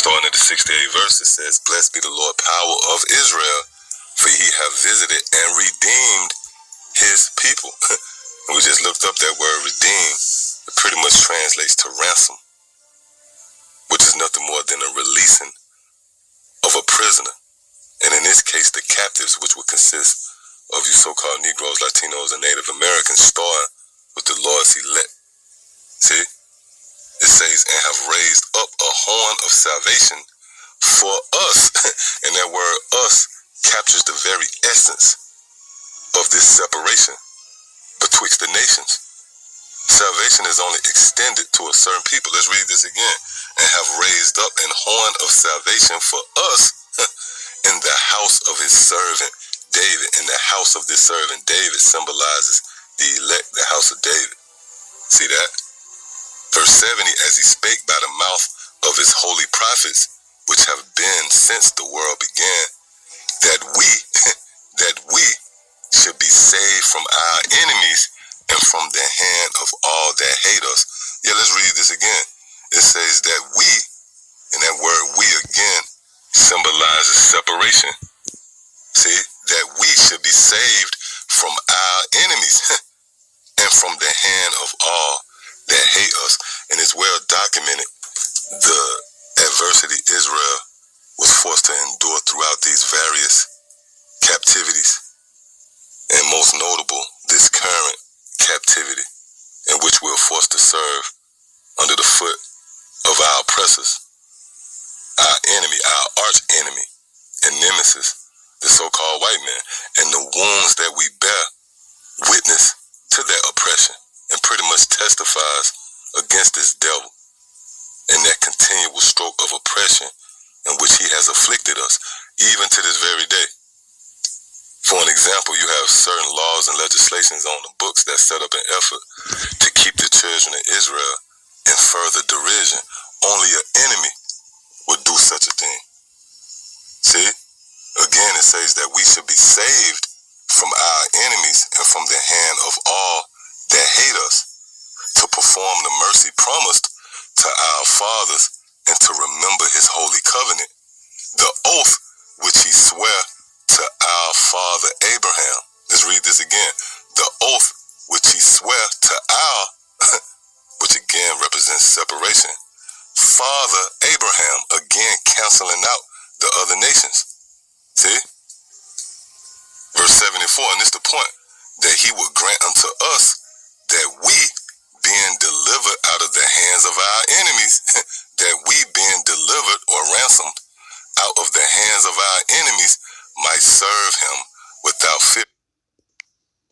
Starting at the 68th verse, it says, "Blessed be the Lord, power of Israel, for he hath visited and redeemed his people." And we just looked up that word redeem. It pretty much translates to ransom, which is nothing more than a releasing of a prisoner. And in this case, the captives, which would consist of you so-called Negroes, Latinos, and Native Americans, starting with the Lord's elect. See? It says, "And have raised up a horn of salvation for us." And that word us captures the very essence of this separation betwixt the nations. Salvation is only extended to a certain people. Let's read this again. "And have raised up an horn of salvation for us in the house of his servant David." And the house of this servant David symbolizes the elect, the house of David. See that? Verse 70, "As he spake by the mouth of his holy prophets, which have been since the world began, that we should be saved from our enemies and from the hand of all that hate us." Yeah, let's read this again. It says that we, and that word we again symbolizes separation. See, that we should be saved from our enemies and from the hand of all that hate us. And it's well documented the adversity Israel was forced to endure throughout these various captivities, and most notable, this current captivity in which we're forced to serve under the foot of our oppressors, our enemy, our arch enemy and nemesis, the so-called white man, and the wounds that we bear witness to that oppression and pretty much testifies against this devil and that continual stroke of oppression in which he has afflicted us, even to this very day. For an example, you have certain laws and legislations on the books that set up an effort to keep the children of Israel in further derision. Only an enemy would do such a thing. See? Again, it says that we should be saved from our enemies and from the hand of all that hate us, to perform the mercy promised to our fathers and to remember his holy covenant, the oath which he sware to our father Abraham. Let's read this again. The oath which he sware to our, which again represents separation, father Abraham, again canceling out the other nations. See? Verse 74, and it's the point, that he would grant unto us that we, being delivered out of the hands of our enemies, that we being delivered or ransomed out of the hands of our enemies, might serve him without fear.